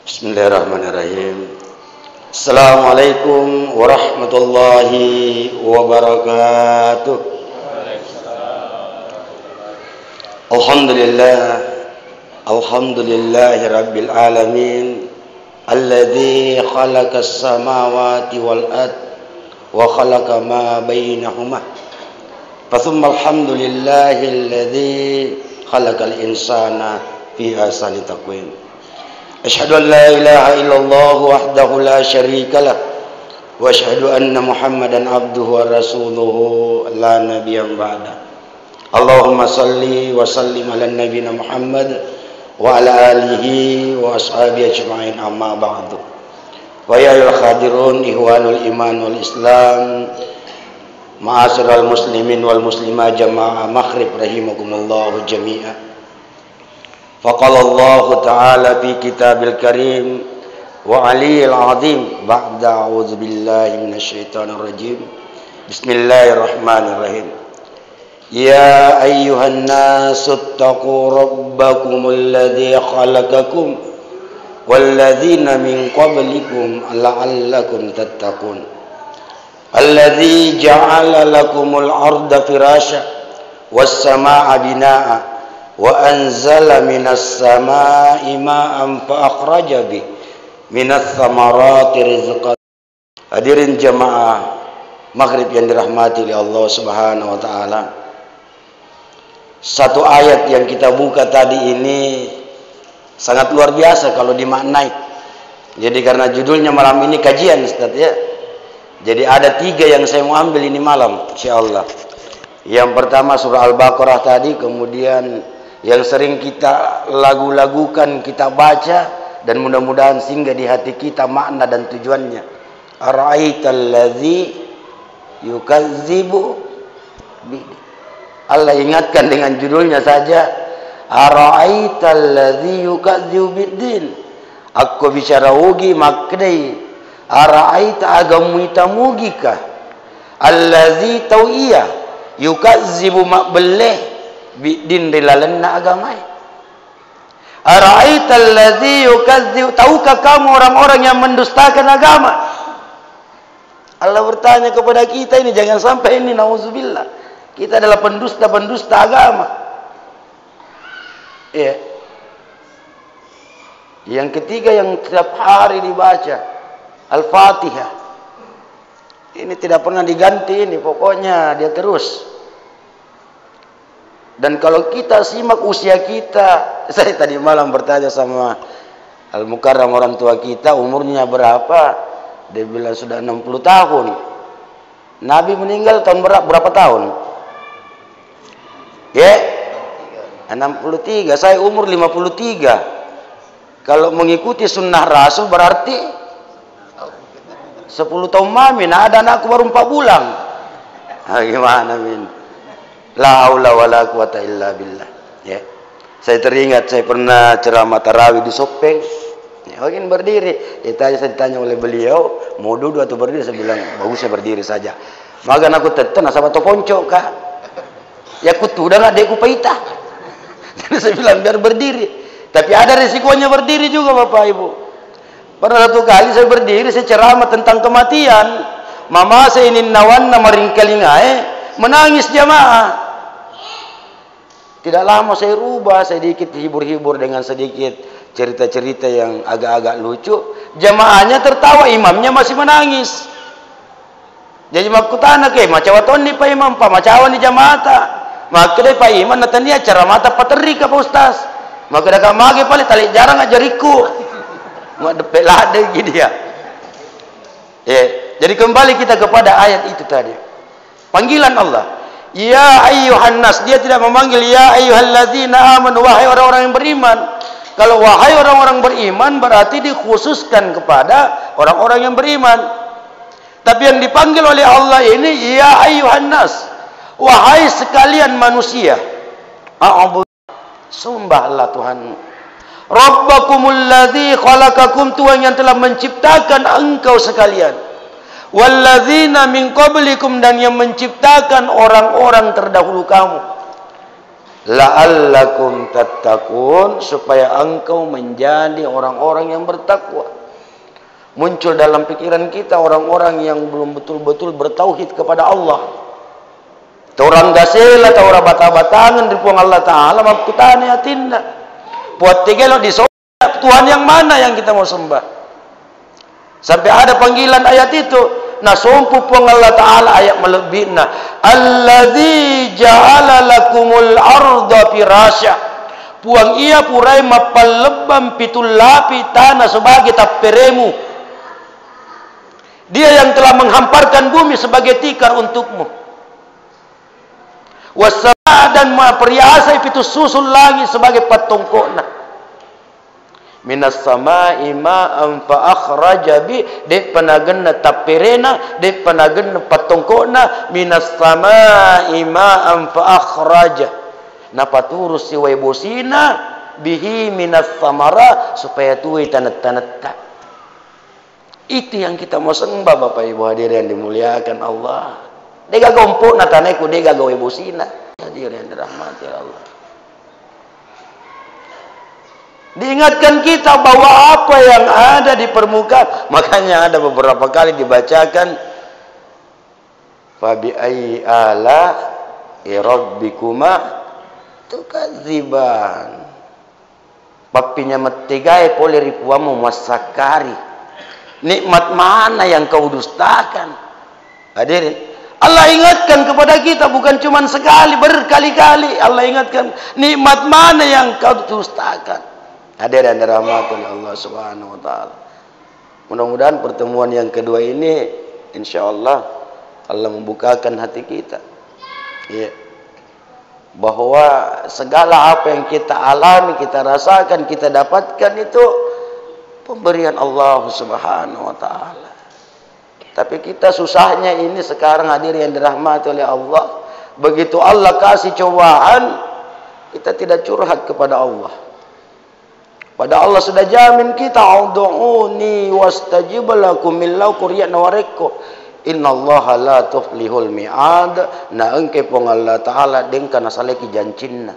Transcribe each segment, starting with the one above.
Bismillahirrahmanirrahim. Assalamualaikum warahmatullahi wabarakatuh. Alhamdulillahi rabbil alamin, alladzi khalaqas samawati wal ard wa khalaqa ma bainahuma. Fathumma alhamdulillahi alladzi khalaqal insana fi ahsani taqwim. Asyhadu an la ilaha illallah wahdahu la syarika lah wa asyhadu anna Muhammadan abduhu wa rasuluhu la nabiyyan ba'da. Allahumma salli wa sallim ala nabiyyina Muhammad wa ala alihi wa ashabihi ajma'in, amma ba'du. Wa ya ayyuhal hadirun ihwanul iman wal islam, ma'asyiral muslimin wal muslimat jamaah maghrib rahimakumullah jami'an. Faqala Allah Ta'ala fi kitabil karim wa aliyil azim ba'da a'udzu billahi minasyaitonir rajim. Bismillahirrahmanirrahim. Ya ayyuhan nasu taqu rabbakumul ladzi khalaqakum wal ladzina min qablikum la'allakum tattaqun. Alladzi ja'ala lakumul arda firasya was samaa'a binaa'a wa anzala minas samaa'i ma'an fa akhraja bi minas samarati rizqan. Hadirin jamaah maghrib yang dirahmati oleh Allah Subhanahu wa taala. Satu ayat yang kita buka tadi ini sangat luar biasa kalau dimaknai. Jadi karena judulnya malam ini kajian, Ustaz, ya. Jadi ada 3 yang saya mau ambil ini malam insyaallah. Yang pertama surah Al-Baqarah tadi, kemudian yang sering kita lagu-lagukan, kita baca, dan mudah-mudahan singgah di hati kita makna dan tujuannya. Ara'aital ladzi yukazzibu bi. Allah ingatkan dengan judulnya saja. Ara'aital ladzi yukazzibu biddin. Aku bicara ugi makdai. Ara'aita agamu itamugika. Allazi tau'iyah yukazzibu makbeleh bidin rilalenna agamai. Ara'aital ladzi yukazzibu, tahukah kamu orang-orang yang mendustakan agama? Allah bertanya kepada kita ini, jangan sampai ini nauzubillah kita adalah pendusta-pendusta agama. Ya. Yang ketiga yang setiap hari dibaca Al-Fatihah. Ini tidak pernah diganti ini, pokoknya dia terus. Dan kalau kita simak usia kita, saya tadi malam bertanya sama Al-Mukarram orang tua kita, umurnya berapa? Dia bilang sudah 60 tahun. Nabi meninggal tahun berapa tahun? Ya, 63. Saya umur 53. Kalau mengikuti sunnah Rasul berarti 10 tahun mami. Nah, ada anakku baru 4 bulan. Nah, gimana min? La haula wala quwata illa billah. Ya. Saya teringat saya pernah ceramah tarawih di Sopeng. Ya, ingin berdiri. Saya ditanya oleh beliau, mau duduk atau berdiri? Saya bilang, bagusnya berdiri saja. Maka aku tetap sama to ponco kah? Ya kutu udah adekku paita. Jadi saya bilang biar berdiri. Tapi ada resikonya berdiri juga Bapak Ibu. Pernah satu kali saya berdiri, saya ceramah tentang kematian. Mama saya ini nawan maring kalingae, menangis jamaah. Tidak lama saya rubah, saya sedikit hibur-hibur dengan sedikit cerita-cerita yang agak-agak lucu. Jamaahnya tertawa, imamnya masih menangis. Jadi makutana ke macawaton ni pa imam pa macawan ni jamaata. Maka dai pa imam natania cara mata pateri ka Ustaz. Maka dah mage pali tali jarang ajariku. Mak depe lade gitu ya. Jadi kembali kita kepada ayat itu tadi. Panggilan Allah. Ya ayyuhan nas, dia tidak memanggil ya ayyuhalladzina amanu, wahai orang-orang yang beriman. Kalau wahai orang-orang beriman berarti dikhususkan kepada orang-orang yang beriman. Tapi yang dipanggil oleh Allah ini ya ayyuhan nas, wahai sekalian manusia. Sembahlah Tuhanmu. Rabbakumul ladzi khalaqakum, Tuhan yang telah menciptakan engkau sekalian. Walladzina min qablikum, dan yang menciptakan orang-orang terdahulu kamu. la'allakum tattaqun, supaya engkau menjadi orang-orang yang bertakwa. Muncul dalam pikiran kita orang-orang yang belum betul-betul bertauhid kepada Allah. Orang gasela, orang bata-batangan di puang Allah Ta'ala, mapkutani atinda. Buat tigelo di Tuhan yang mana yang kita mau sembah? Sampai ada panggilan ayat itu. Nah, sumpu puang Allah Ta'ala ayat melebihna. Alladzi ja'ala lakumul arda firasya. Puang ia purai mapalebam pitul lapi tanah sebagai taperemu. Dia yang telah menghamparkan bumi sebagai tikar untukmu. Wassamaa, dan memperiasai pitu susul langit sebagai patungkona. Minas samai ma'an fa akhraja bi, de panagenna taperena, de panagenna patungkona. Minas samai ma'an fa akhraja, napa turus si waibosina bihi minas samara, supaya tuai tanet-tanet. Itu yang kita mau sembah, Bapak Ibu hadirin yang dimuliakan Allah. Dega gompok nataneku, dega gawe bosina. Hadirin yang dirahmati Allah. Diingatkan kita bahwa apa yang ada di permukaan, makanya ada beberapa kali dibacakan fabi ayyi ala rabbikuma tukadziban. Papinya metigai poli ripuamu masakari. Nikmat mana yang kau dustakan? Hadirin, Allah ingatkan kepada kita bukan cuma sekali, berkali-kali Allah ingatkan, nikmat mana yang kau dustakan. Hadirin dirahmati Allah Subhanahu wa taala. Mudah-mudahan pertemuan yang kedua ini insyaallah Allah membukakan hati kita. Ya. Bahwa segala apa yang kita alami, kita rasakan, kita dapatkan itu pemberian Allah Subhanahu wa taala. Tapi kita susahnya ini sekarang hadirin yang dirahmati oleh Allah. Begitu Allah kasih cobaan, kita tidak curhat kepada Allah. Pada Allah sudah jamin kita, "Ud'uni wastajib lakum millau quriyana wareko." Innallaha la tuflihul mi'ad. Na engke pong Allah taala dengkana saleki jancinna.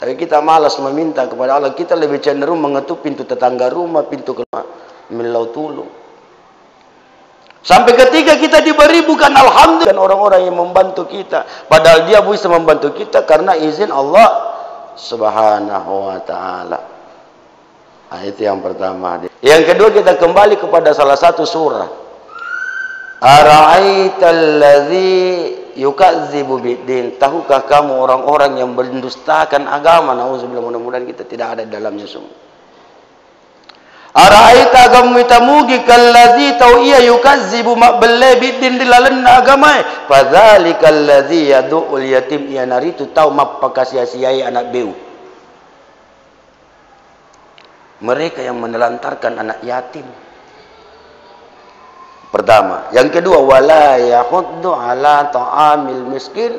Tapi kita malas meminta kepada Allah. Kita lebih cenderung mengetuk pintu tetangga rumah, pintu keluar, milau tulung. Sampai ketika kita diberi bukan alhamdulillah orang-orang yang membantu kita, padahal dia bisa membantu kita karena izin Allah Subhanahu wa taala. Nah, itu yang pertama. Yang kedua, kita kembali kepada salah satu surah. Ara'aital ladzi yukadzibu biddin. Tahukah kamu orang-orang yang mendustakan agama? Nauzubillah, mudah-mudahan kita tidak ada di dalamnya semua. Ara'aita kamu itamugi kalladzi tau ia yukadzibu maqbal biddin dilalan agama. Fadzalikal ladzi yad'ul yatim, ia naritu tau mapakasiasiai anak beu. Mereka yang menelantarkan anak yatim. Pertama, yang kedua, wala yahuddu ala ta'amil miskin,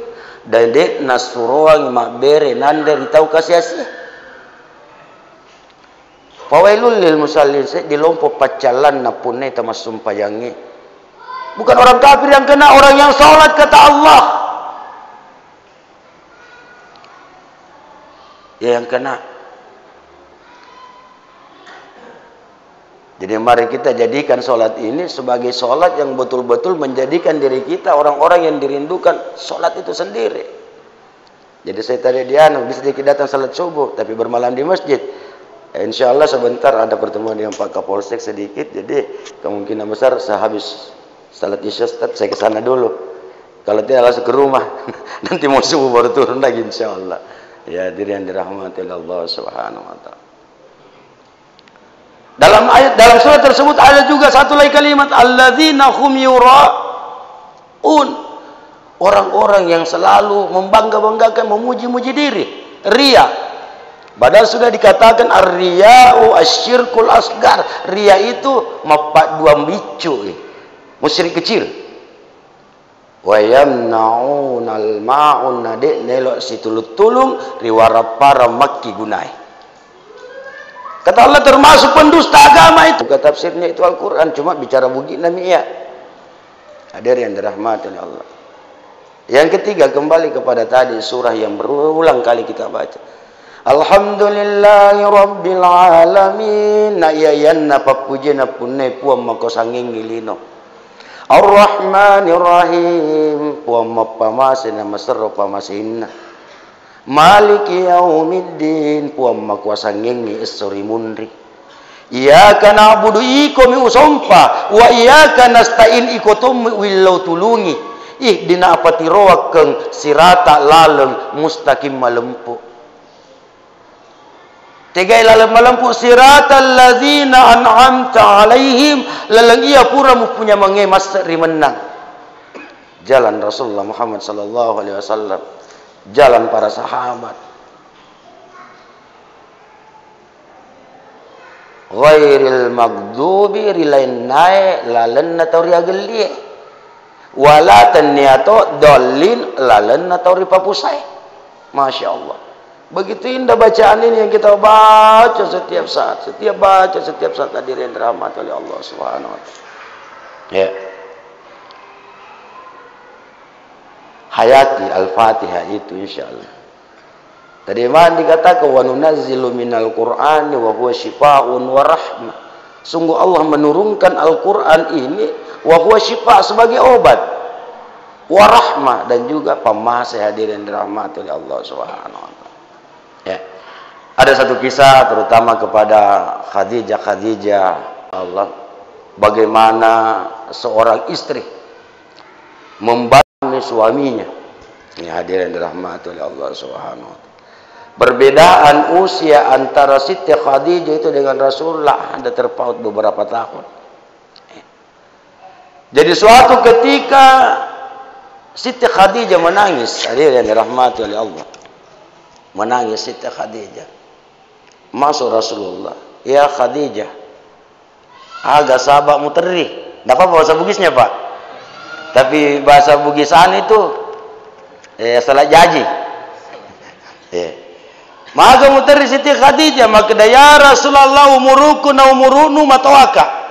dan dek nasuruang makbere nande ditau kasih asia. Fawailul lil musallin, dilompo pacalan napune tamasum payangi. Bukan orang kafir yang kena, orang yang salat kata Allah. Ya yang kena. Jadi mari kita jadikan sholat ini sebagai sholat yang betul-betul menjadikan diri kita orang-orang yang dirindukan sholat itu sendiri. Jadi saya tadi bisa sedikit datang sholat subuh, tapi bermalam di masjid. Insya Allah sebentar ada pertemuan dengan Pak Kapolsek sedikit, jadi kemungkinan besar sehabis sholat isya saya ke sana dulu. Kalau tidak langsung ke rumah, nanti mau subuh baru turun lagi insya Allah. Ya, diri yang dirahmati Allah Subhanahu wa taala. Dalam surat tersebut ada juga satu lagi kalimat, alladzina hum yura'un. Orang-orang yang selalu membangga-banggakan, memuji-muji diri, riya. Padahal sudah dikatakan ar-riya'u asyirkul asgar. Riya itu mapak dua bicu, musyrik kecil. Wa yamna'unal ma'un nade nelok situlut-tulung riwara para makki gunai. Kata Allah termasuk pendusta agama itu. Kata tafsirnya itu Al-Quran, cuma bicara bugi namanya. Hadir yang dirahmati oleh Allah. Yang ketiga, kembali kepada tadi surah yang berulang kali kita baca. Alhamdulillahi Rabbil Alamin. Na iyayanna papujena punne puam mako sanging ngilino. Ar-Rahmanir Rahim. Puam mapamasina masarro pamasinna. Maliki yaumiddin. Puam mako sanging ni isori munri. Iyyaka na'budu iko mi usompa wa iyyaka nasta'in iko tum willau tulungi. Ihdina apatiroa keng sirata laleng mustaqim malempu. Tegai laleng malempu siratal ladzina an'amta alaihim, laleng ia pura punya mengemas rimenang. Jalan Rasulullah Muhammad sallallahu alaihi wasallam, jalan para sahabat. Ghairil maghdubi rilain nae lalen na tauri agelie wala tanniato dolin lalen na tauri papusai. Masya Allah, begitu indah bacaan ini yang kita baca setiap saat, setiap saat hadirin rahmat oleh Allah Subhanahu wa taala. Ya, hayati Al-Fatihah itu insyaallah. Tadi mana dikatakan wa nunazzilu minal Qur'ani wa huwa syifaa'un wa rahmah. Sungguh Allah menurunkan Al-Qur'an ini wa huwa syifa' sebagai obat, wa rahmah dan juga pemasih hadirin dirahmati oleh Allah Subhanahu wa taala. Ya. Ada satu kisah terutama kepada Khadijah Allah, bagaimana seorang istri membantu suaminya. Ini hadirin dirahmati oleh Allah Subhanahu wa taala. Perbedaan usia antara Siti Khadijah itu dengan Rasulullah ada terpaut beberapa tahun. Jadi suatu ketika Siti Khadijah menangis, hadirin yang dirahmati oleh Allah. Menangis Siti Khadijah. Masuk Rasulullah, "Ya Khadijah, agak sabak muteri." Enggak apa bahasa Bugisnya, Pak. Tapi bahasa Bugisan itu salah jaji. Maka muteri Siti Khadijah, maka ya Rasulullah umuruku na umurunu matawaka.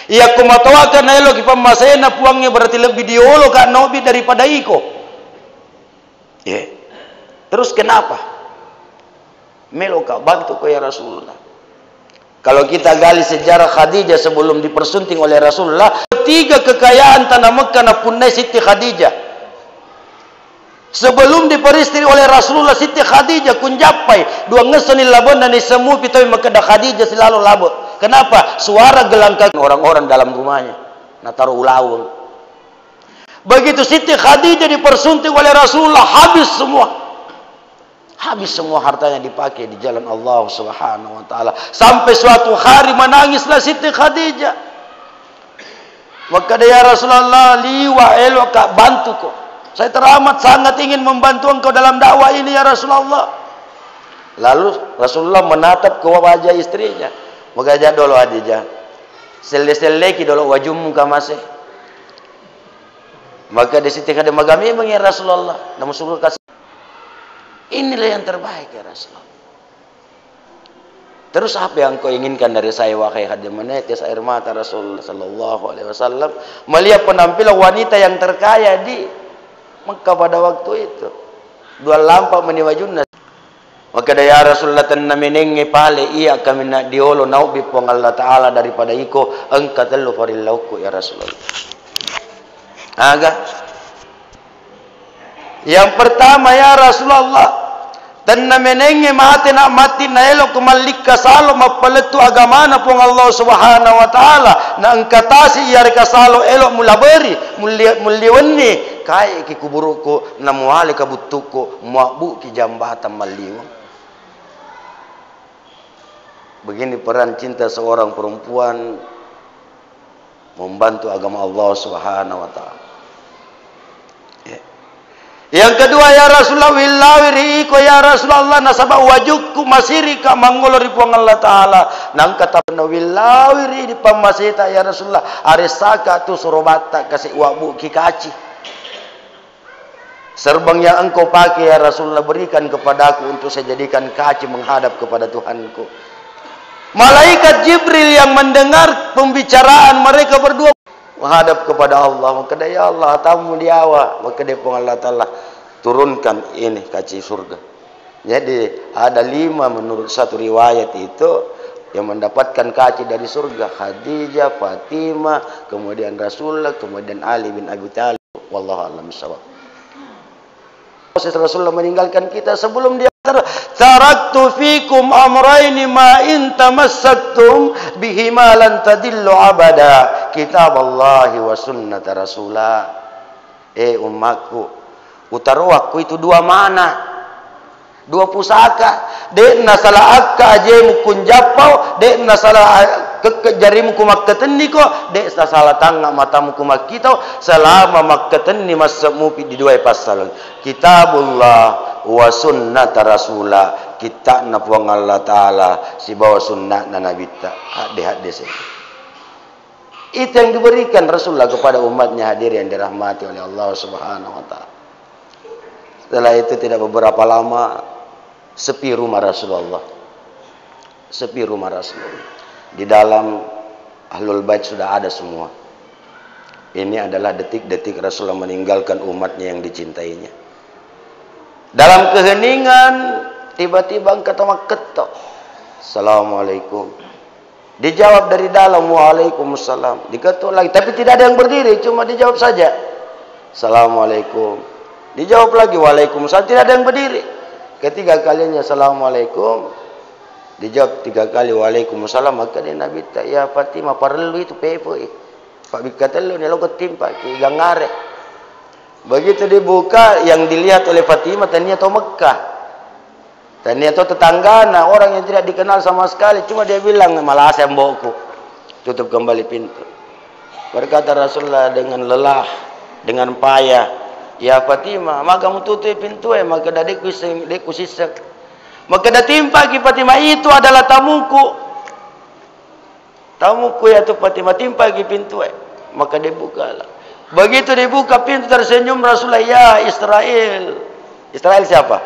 Iya ku matawaka na elo kipamasena puangnya berarti lebih diolo ka nobi daripada iko. Terus kenapa? Meloka bantu ko ya Rasulullah. Kalau kita gali sejarah Khadijah sebelum dipersunting oleh Rasulullah, ketiga kekayaan tanah Mekah na punai Siti Khadijah. Sebelum diperistri oleh Rasulullah, Siti Khadijah kunjapai dua ngesenil labon dan semu pitoi Mekah Khadijah selalu labot. Kenapa? Suara gelangkang orang-orang dalam rumahnya. Nah taruh ulawung. Begitu Siti Khadijah dipersunting oleh Rasulullah, habis semua hartanya dipakai di jalan Allah Subhanahu wa taala. Sampai suatu hari menangislah Siti Khadijah. Maka dia Rasulullah, liwa elo kak bantu kok. Saya teramat sangat ingin membantu engkau dalam dakwah ini ya Rasulullah. Lalu Rasulullah menatap ke wajah istrinya. Magaja dulu Khadijah. Selesai dulu wajahmu kamasih. Maka di situ ada magami ya Rasulullah. Namun suruh kasih. Inilah yang terbaik ya Rasulullah. Terus apa yang kau inginkan dari saya wahai Khadijah? Menetes air mata Rasulullah sallallahu alaihi wasallam melihat penampilan wanita yang terkaya di Mekah pada waktu itu. Dua lampak meniwajunna. Maka ya Rasulullah tanna menenge pale iya kami nak diolo naubi pong Allah Ta'ala daripada iko engka telu farilauku ya Rasulullah. Aga. Yang pertama ya Rasulullah, tanna menenge mati nak mati na elo kumalik kasalo mapaletu agama na pong Allah Subhanahu wa Ta'ala na engkatasi iya kasalo elo mulaberi muliwani kai ki kuburuku na muali kabutuku muabu ki jambatan maliwang. Begini peran cinta seorang perempuan membantu agama Allah Subhanahu wa taala. Yang kedua ya Rasulullah willawiri ko ya Rasulullah nasaba wajukku masirika mangolori puang Allah taala nang kata willawiri di pamasita ya Rasulullah aresaka tu surobata kasih wabu kikaci. Serbang yang engkau pakai ya Rasulullah berikan kepadaku untuk saya jadikan kaci menghadap kepada Tuhanku. Malaikat Jibril yang mendengar pembicaraan mereka berdua menghadap kepada Allah, maka dia ya Allah tamu dia awak, maka dia pun Allah Ta'ala turunkan ini kaci surga. Jadi ada 5 menurut satu riwayat itu yang mendapatkan kaci dari surga: Khadijah, Fatimah, kemudian Rasulullah, kemudian Ali bin Abi Thalib. Wallahu a'lam bishawab. Proses Rasulullah meninggalkan kita sebelum dia taraktu fikum amraini ma in tamassaktum bihima lan tadillu abada, kitab Allah wa sunnat Rasulullah. Umatku, utaruaku itu 2 mana? 2 pusaka. Dek na salah akka aje mukun japau, dek na salah jarimu kumak ketenni ko, dek na salah tangga matamu kumak kita selama makketenni masamu di 2 pasal. Kitabullah wa sunnat Rasulullah, kita na puang Allah Ta'ala si bawa sunnah na Nabi ta hadis. Itu yang diberikan Rasulullah kepada umatnya, hadir yang dirahmati oleh Allah Subhanahu wa Ta'ala. Setelah itu tidak beberapa lama sepi rumah Rasulullah. Sepi rumah Rasulullah. Di dalam Ahlul Bait sudah ada semua. Ini adalah detik-detik Rasulullah meninggalkan umatnya yang dicintainya. Dalam keheningan tiba-tiba ketok ketok. Assalamualaikum. Dijawab dari dalam, waalaikumsalam. Diketuk lagi, tapi tidak ada yang berdiri, cuma dijawab saja. Assalamualaikum. Dijawab lagi, waalaikumsalam. Tidak ada yang berdiri. Ketiga kalinya assalamualaikum, dijawab 3 kali waalaikumsalam. Maka dia Nabi tak, ya Fatimah parelu itu pepo pak bikata lu ni lo ketimpa ki gangare. Begitu dibuka, yang dilihat oleh Fatimah tania atau Mekah, tania atau tetanggana, orang yang tidak dikenal sama sekali. Cuma dia bilang, malah saya mbokku. Tutup kembali pintu. Berkata Rasulullah dengan lelah, dengan payah, ya Fatimah, maka kamu tutup pintu maka deku sisek. Maka dah timpa ki Fatimah, itu adalah tamuku. Tamuku ya tu Fatimah, timpa ki pintu maka dibukalah. Begitu dibuka pintu, tersenyum Rasulullah, ya Israel. Israel siapa?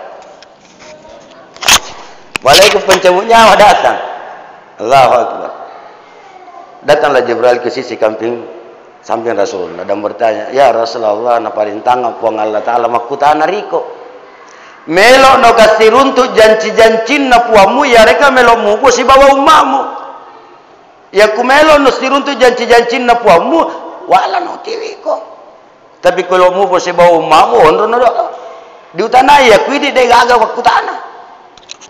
Malaikat pencabut nyawa datang. Allahu Akbar. Datanglah Jibril ke sisi samping Rasulullah dan bertanya, ya Rasulullah, na parintang puang Allah Ta'ala makutana riko. Melo no kasih runtuk janci-jancin na puamu, ya reka melo muku si bawa umamu. Ya ku melo no si runtuk janci-jancin na puamu, wala no tiwiko. Tapi kalau muku si bawa umamu, ondro no diutanai ya kuidi de gaga makutana.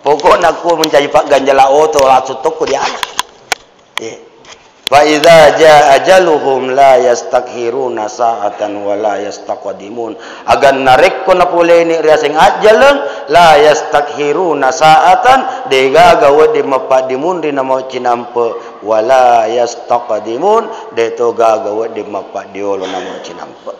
Pokoknya aku mencari Pak Ganjala Oto langsung toko di anak. Fa idza jaa ajaluhum la yastakhiruna sa'atan wa la yastaqdimun. Agan narekko na puleni riasing ajaleng la yastakhiruna sa'atan dega gawe di mapadimun rina mau cinampe wa la yastaqdimun de to gawe di mapadiolo na mau cinampe.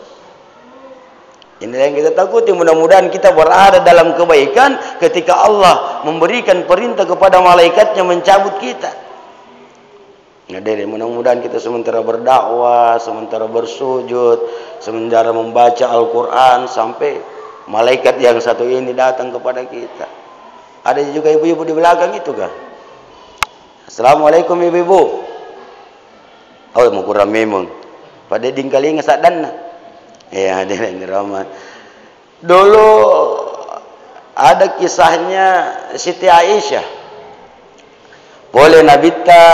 Ini yang kita takuti. Mudah-mudahan kita berada dalam kebaikan ketika Allah memberikan perintah kepada malaikatnya mencabut kita. Nah, dari mudah-mudahan kita sementara berdakwah, sementara bersujud, sementara membaca Al-Quran, sampai malaikat yang satu ini datang kepada kita. Ada juga ibu-ibu di belakang itu kan? Assalamualaikum ibu-ibu. Oh, mau kurang memang. Pada dingkali ngesak dana. Ya, hadirin rahmat. Dulu ada kisahnya Siti Aisyah. Boleh Nabi ta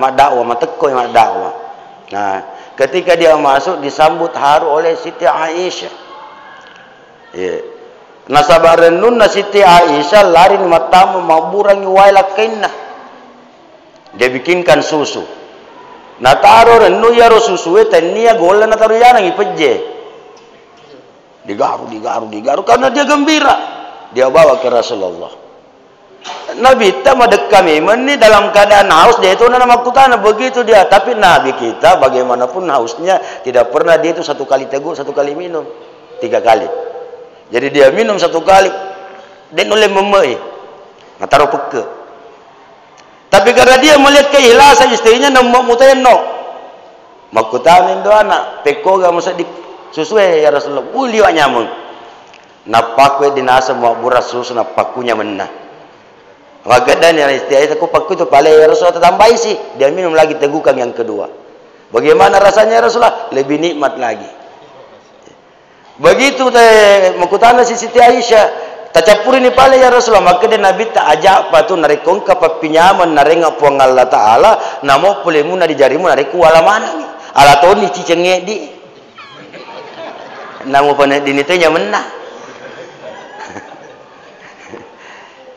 mak dakwah, mateko mak dakwah. Nah, ketika dia masuk disambut haru oleh Siti Aisyah. Ya. Nasabaran nun Siti Aisyah lari ni matamu maburangi wailakinna. Dia bikinkan susu. Na taro renu ya susu tania gola na taro yana ipeje. Digaru karena dia gembira. Dia bawa ke Rasulullah. Nabi kita madekami ini dalam keadaan haus, dia itu nama kutana begitu dia. Tapi Nabi kita bagaimanapun hausnya tidak pernah dia itu 1 kali tegur, 1 kali minum, 3 kali. Jadi dia minum 1 kali, dia oleh memei, taruh peke. Tapi karena dia melihat keikhlasan istrinya, nak mutayan no, makutanin do anak, pekoga masa di susuai ya Rasulullah, ulio nyamung. Napakwe dinasa mau buras susu napakunya menah. Wagadan yang istiadat aku paku itu pale ya Rasulullah tambahi sih. Dia minum lagi tegukan yang kedua. Bagaimana rasanya Rasulullah? Lebih nikmat lagi. Begitu makutana si Siti Aisyah, tacapuri ni pala ya Rasulullah, maka dia Nabi tak ajak patu narekong kapapinyaman narenga puang Allah Ta'ala, namo pulemu na dijarimu nareku wala mana ni. Ala to ni cicenge di. Namo pa dinitanya menah.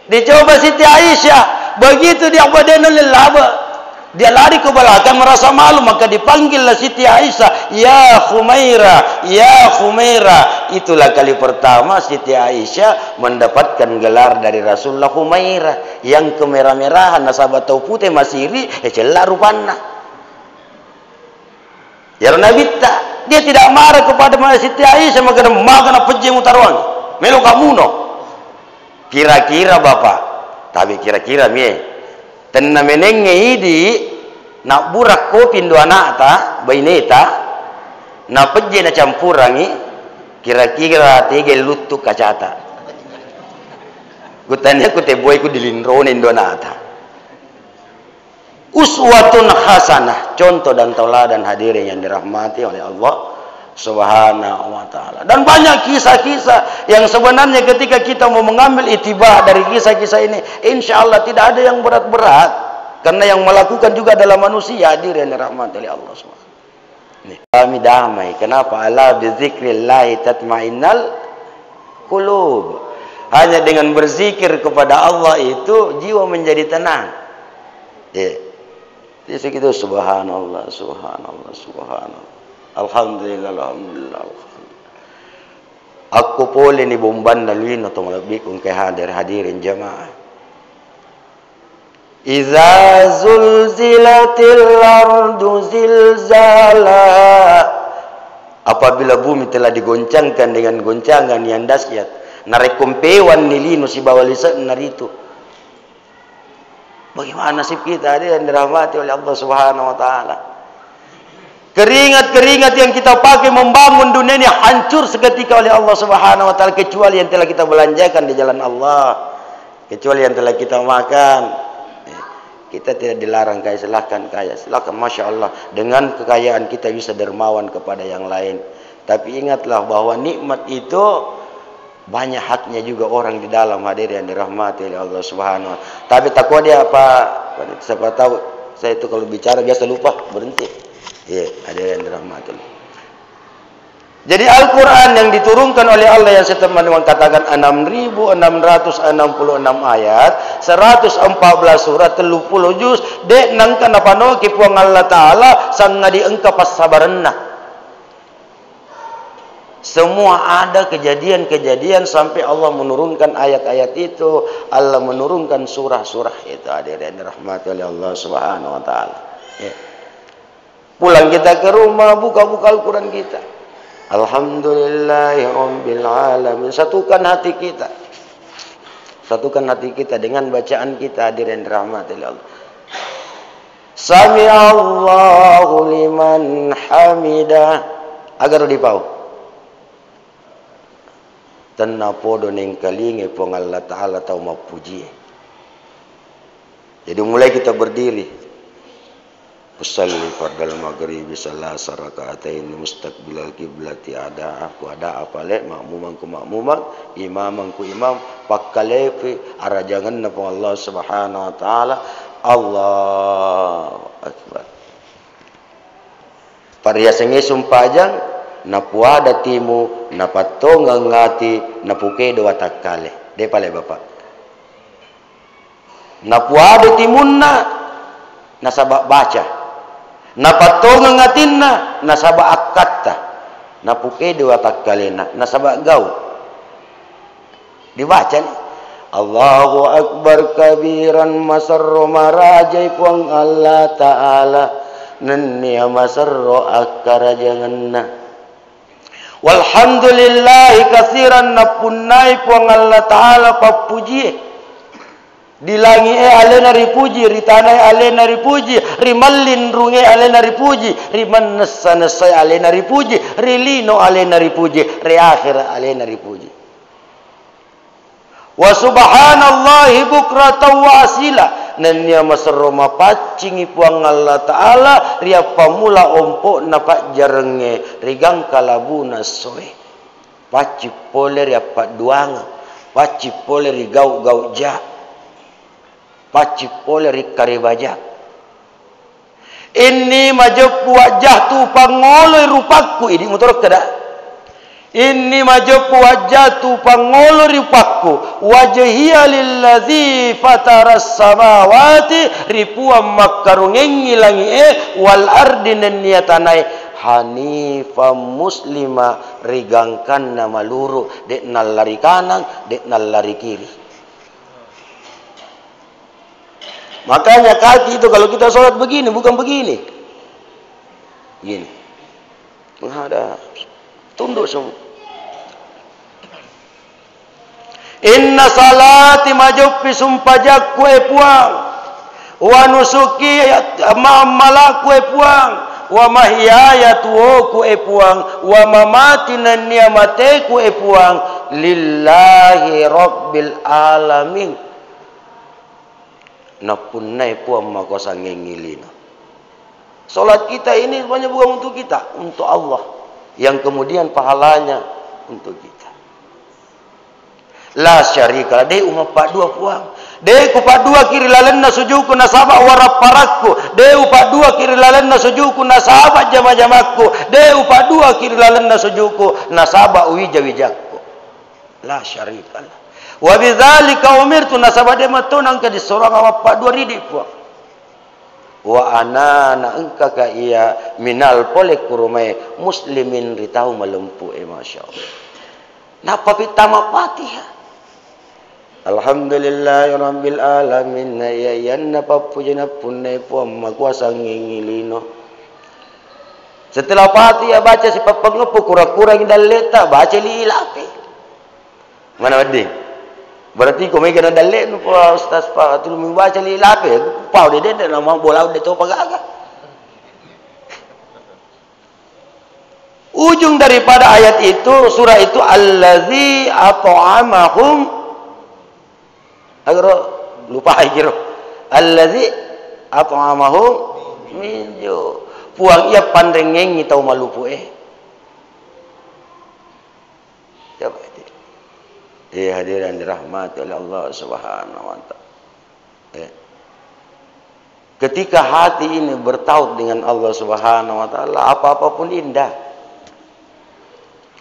Dicoba Siti Aisyah, begitu dia badan lelaba. Dia lari ke belakang merasa malu, maka dipanggillah Siti Aisyah, ya Khumaira, ya Khumaira. Itulah kali pertama Siti Aisyah mendapatkan gelar dari Rasulullah Khumaira, yang kemerah-merahan nasabah tau putih masiri celah rupana. Ya Nabi tak, dia tidak marah kepada Siti Aisyah, maka makan peje mutarwan melu kamu no. Kira-kira bapak, tapi kira-kira mie tenna menenge idi nak burak kopi ndo anak ta baineta na peje na campurangi kira-kira tege lutuk kacata gutanya ku te boy ku dilindrone ndo anata. Uswatun hasanah, contoh dan tauladan hadirin yang dirahmati oleh Allah Subhanahu wa ta'ala. Dan banyak kisah-kisah yang sebenarnya ketika kita mau mengambil itibah dari kisah-kisah ini, insya Allah tidak ada yang berat-berat, karena yang melakukan juga adalah manusia, hadirin yang dirahmati oleh Allah Subhanahu. Kami damai. Kenapa? Ala bizikrillahi tatmainnal qulub. Hanya dengan berzikir kepada Allah itu jiwa menjadi tenang. Jadi segitu, subhanallah, subhanallah, subhanallah. Alhamdulillah, alhamdulillah, alhamdulillah. Aku boleh ni bomban dalwin atau lebih kung hadirin jamaah. Iza zulzilatil ardu zilzala. Apabila bumi telah digoncangkan dengan goncangan yang dahsyat, narekumpewan nilinu si bawalisan naritu. Bagaimana nasib kita yang dirahmati oleh Allah Subhanahu wa ta'ala? Keringat-keringat yang kita pakai membangun dunia ini hancur seketika oleh Allah Subhanahu wa ta'ala, kecuali yang telah kita belanjakan di jalan Allah, kecuali yang telah kita makan. Kita tidak dilarang kaya, silahkan kaya, silahkan, Masya Allah, dengan kekayaan kita bisa dermawan kepada yang lain. Tapi ingatlah bahwa nikmat itu banyak haknya juga orang di dalam, hadir yang dirahmati oleh Allah Subhanahu wa ta'ala. Tapi takwa dia apa? Siapa tahu saya itu kalau bicara biasa lupa, berhenti. Ya, ada yang dirahmati. Jadi Al-Quran yang diturunkan oleh Allah yang setelah katakan 6.666 ayat, 114 surat, 30 juz, dek nangkan apa no kipuang Allah Ta'ala sang ngadi engka pas sabarenna. Semua ada kejadian-kejadian sampai Allah menurunkan ayat-ayat itu, Allah menurunkan surah-surah itu, ada yang dirahmati oleh Allah Subhanahu wa ta'ala. Ya. Pulang kita ke rumah, buka-buka Al-Quran kita. Alhamdulillahirabbil alamin. Satukan hati kita. Satukan hati kita dengan bacaan kita, hadirin dirahmati Allah. Sami Allahu liman hamidah. Agar dipau. Tanna podo ning kalinge pong Allah Ta'ala tau mapuji. Jadi mulai kita berdiri. Usalli fardal maghribi salasa rakaatain mustaqbilal qiblati ada apa lek makmuman ku makmuman imaman ku imam pakkalefi arajangan na po Allah Subhanahu wa ta'ala. Allahu akbar. Pariasenge sumpajang napuada timu napatonga ngati napuke do watakale de pale bapak napuada timunna nasabak baca napatonga ngatinna nasaba akatta napuke dua takalena nasaba gau dibaca nih. Allahu akbar kabiran masarro marajai puang Allah Ta'ala nanniya masarro akkara janganna walhamdulillahi kasiran napunai puang Allah Ta'ala papuji. Di langit alena ripuji, ri tanah alena ripuji, ri mallin runge alena ripuji, ri manasa alena ripuji, ri lino alena ripuji, ri akhir alena ripuji. Wa subhanallahi bukratan wa asila. Nanya masaroma pacingi puang Allah Ta'ala ria pamula ompok na pak jarenge rigang kalabuna soe. Paci pole ria pak duanga. Paci pole ri gau-gau ja. Paci pole ri karibajak. Ini majab wajah tu pangoloi rupaku ini motor kada. Ini majab wajah tu pangoloi rupaku wajhiya lillazi fataras samawati ripuam makarungengi langi wal ardi niatanai hanifa muslima rigangkan nama luru dek nalari kanan dek nalari kiri. Makanya kaki itu kalau kita sholat begini, bukan begini. Begini. Menghadap. Tunduk semua. Inna salati majupi sumpajak kue puang. Wa nusuki ma'amala kue puang. Wa mahyaya tuo kue puang. Wa mamati nan niamate kue puang. Lillahi rabbil alamin. Napunai puang makosa ngengilina. Salat kita ini sebenarnya bukan untuk kita, untuk Allah. Yang kemudian pahalanya untuk kita. La syarika de umat dua puang. De ku dua kiri lalenna sujuku nasaba warap parakku. De upat dua kiri lalenna sujuku nasaba jama-jamakku. De upat dua kiri lalenna sujuku nasaba wija-wijakku. La syarika lah. Wa bidzalika umirtu nasabade matunang ka disorang awak dua ridi puang. Wa anana engka ka iya minal polek kurumai muslimin ritau melempu masyaallah. Napa pitama Fatihah. Alhamdulillahirabbil alamin ya yanna papujana punai puang makuasa ngingilino. Setelah Fatihah baca si papengepu kura-kura yang daleta baca lilapi. Mana wading? Berarti kau megan dalek nu pa ustaz pa tu membaca li lape pau de nama bola de to pagaga. Ujung daripada ayat itu surah itu allazi at'amahum agro lupa agro allazi at'amahum min ju puang ia pandrengengi tau malupu coba hadirin dirahmati oleh Allah Subhanahu wa taala. Ketika hati ini bertaut dengan Allah Subhanahu wa taala, apa-apapun indah.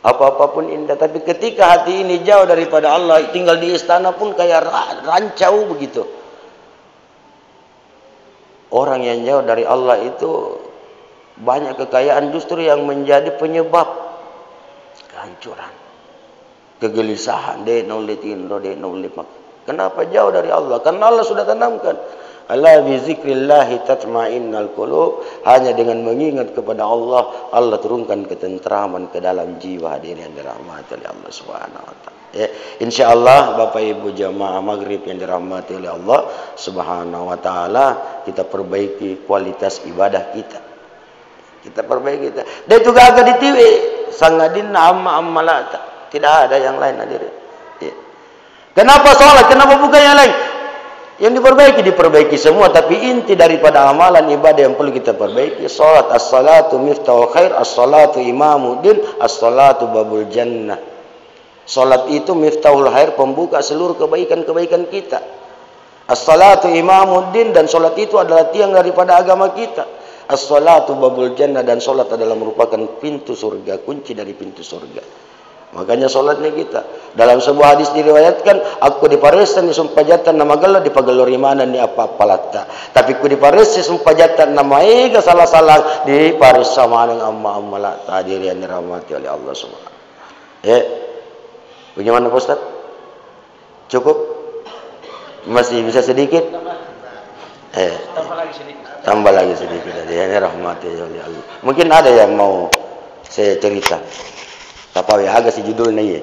Apa-apapun indah, tapi ketika hati ini jauh daripada Allah, tinggal di istana pun kayak rancau begitu. Orang yang jauh dari Allah itu banyak kekayaan justru yang menjadi penyebab kehancuran. Kegelisahan de naulitin ro de naulimak. Kenapa jauh dari Allah? Karena Allah sudah tanamkan ala bi zikrillah tatmainnal qulub. Hanya dengan mengingat kepada Allah, Allah turunkan ketentraman ke dalam jiwa. Hadirin yang dirahmati oleh Allah Subhanahu wa taala. Ya, insyaallah Bapak Ibu jamaah maghrib yang dirahmati oleh Allah Subhanahu wa taala, kita perbaiki kualitas ibadah kita. Kita perbaiki kita. Dan juga agak ditiwi sangadin amma-ammalata. Tidak ada yang lain hadirin. Ya. Kenapa sholat? Kenapa bukan yang lain? Yang diperbaiki semua. Tapi inti daripada amalan ibadah yang perlu kita perbaiki sholat. As-salatu miftahul khair, as-salatu imamuddin, as-salatu babul jannah. Sholat itu miftahul khair, pembuka seluruh kebaikan-kebaikan kita. As-salatu imamuddin, dan sholat itu adalah tiang daripada agama kita. As-salatu babul jannah, dan sholat adalah merupakan pintu surga, kunci dari pintu surga. Makanya solatnya kita. Dalam sebuah hadis diriwayatkan, aku diparesan ni sumpajatan nama gala di pagalori mana ni apa palata. Tapi ku diparesi sumpajatan nama ega salah-salah di pares sama dengan amma la tadi yang dirahmati oleh Allah Subhanahu. Bagaimana Pak Ustaz? Cukup? Masih bisa sedikit? Tambah lagi sedikit. Yang dirahmati oleh Allah. Mungkin ada yang mau saya cerita. Tapi agak si judulnya ya.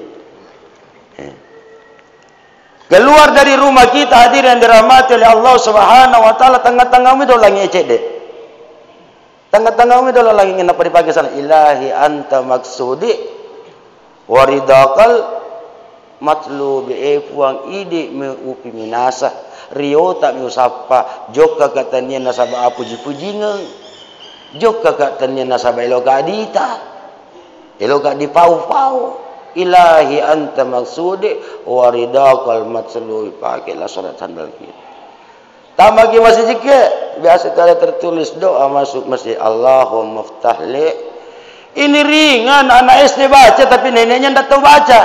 Keluar dari rumah kita hadirin yang dirahmati oleh Allah Subhanahu wa taala, tengah-tengah itu lagi ecek deh. Tengah-tengah itu lagi ngapa dipakai sana ilahi anta maksudi waridakal matlu be puang ide me upi minasa rio tak mi usapa joka katanya nasaba puji-pujingeung joka katanya nasaba eloga adita eloga di pau-pau ilahi anta maksudi waridaqal matlu pakailah surat sandal kita tambah lagi masih jika biasa tadi tertulis doa masuk masjid Allahumma ftah li ini ringan anak SD baca tapi neneknya tidak tahu baca.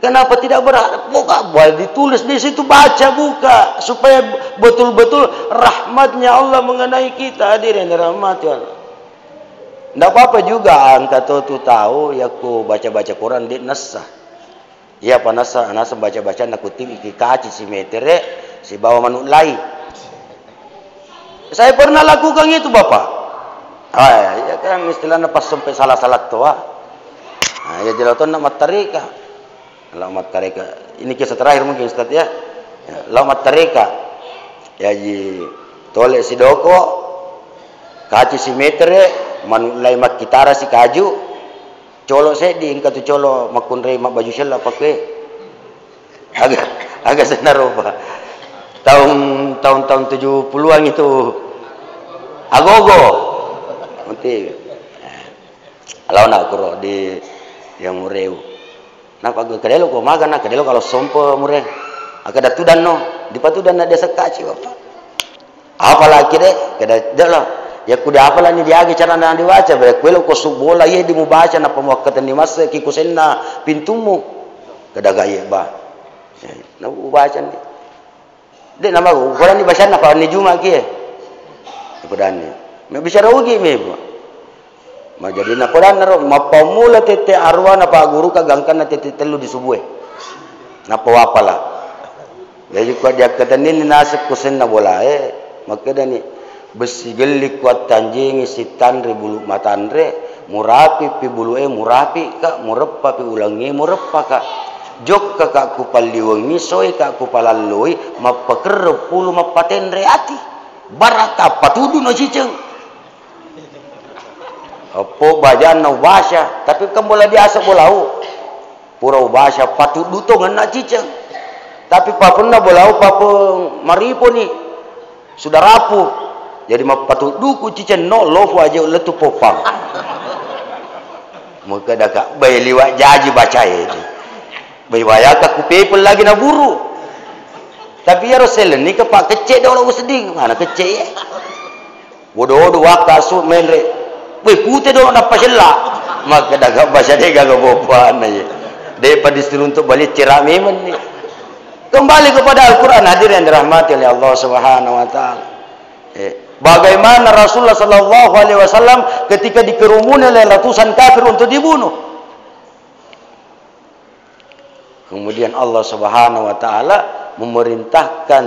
Kenapa tidak berharap? Buka, boleh ditulis di situ, baca, buka, supaya betul-betul rahmatnya Allah mengenai kita. Hadirin rahmat Allah. Tidak apa-apa juga angkat tu tahu ya ku baca-baca Quran di nasa. Ya panasa baca-baca nak kutip iki kaci si metere si bawa manuk lai. Saya pernah lakukan itu Bapak. Ya kan istilahnya pas sampai salah-salah tua. Ya jelatan nak matarika. Laumat tareka ini kisah terakhir mungkin Ustaz ya. Laumat tareka ya ji tole si doko kaci si metere manulai mak kitara si kaju colo sedi ingka tu colo makun rei mak baju sela pakai agak senaroba tahun 70-an itu agogo nanti kalau nak kuro di yang mureu napa kadelo ko maga na kadelo kalau sompo mure akada tudan no di patudan na desa kaci Bapak apalagi deh kada delo ya kuda apalah ni diage cara na dibaca bre kuelo ko subola ye di mubaca na pamwakatan di mas ki kusenna pintumu kada gaye ba na ubaca ni de nama ko ni baca na pa ni juma ki kudani me bicara ugi me ba majadi na Quran naro mapamula tete arwana pa guru kagangkan na tete telu di subuh na pawapala jadi ko dia katanin nasib kusen na bola makadani besi gelik kuat tanjing sitan bulu matanre murapi pi bulu murapi ka mureppa pi ulangi mureppa ka jok ka kupaliwangi soy ka kupalaloi mapaker pulu mapatenre ati baraka patudu no ciceng po bajan na ubasya tapi kambola biasa bolau pura ubasya patut dutongan na ciceng tapi papun na bolau papun maripo ni sudah rapuh jadi patut duku ciceng no lofu aja letu popang muka dah bayi liwat jaji baca itu bayi bayaka ku people lagi na buru tapi ya roselen ni kepak kecek dah orang sedih mana kecek ya bodoh wakasu menre weh putih dong nak pasela maka dah baca dia gak bopan aja daripada disuruh untuk balik ceramah ni kembali kepada Al-Quran hadirin yang dirahmati oleh Allah Subhanahu Wa Taala bagaimana Rasulullah Sallallahu Alaihi Wasallam ketika dikerumuni oleh ratusan kafir untuk dibunuh kemudian Allah Subhanahu Wa Taala memerintahkan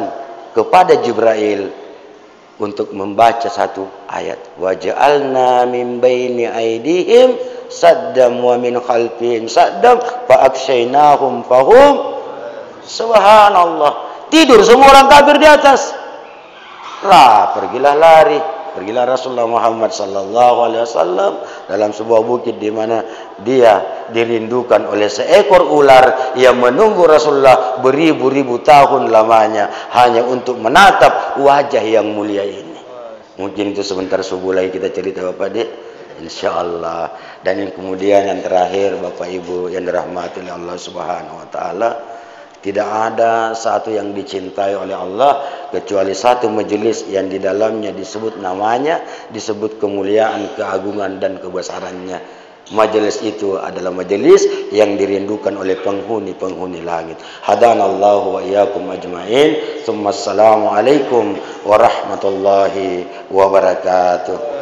kepada Jibril untuk membaca satu ayat waja'alna min baini aidihim saddam wa min khalfihim saddam fa akshaynahum fahum subhanallah tidur semua orang kafir di atas pergilah lari pergilah Rasulullah Muhammad sallallahu alaihi wasallam dalam sebuah bukit di mana dia dirindukan oleh seekor ular yang menunggu Rasulullah beribu-ribu tahun lamanya hanya untuk menatap wajah yang mulia ini. Mungkin itu sebentar subuh lagi kita cerita Bapak Dik, insyaallah. Dan yang kemudian yang terakhir Bapak Ibu yang dirahmati oleh Allah Subhanahu Wa Taala, tidak ada satu yang dicintai oleh Allah kecuali satu majelis yang di dalamnya disebut namanya, disebut kemuliaan, keagungan dan kebesarannya. Majelis itu adalah majelis yang dirindukan oleh penghuni-penghuni langit. Hadanallahu wa iyyakum ajmain. Assalamualaikum warahmatullahi wabarakatuh.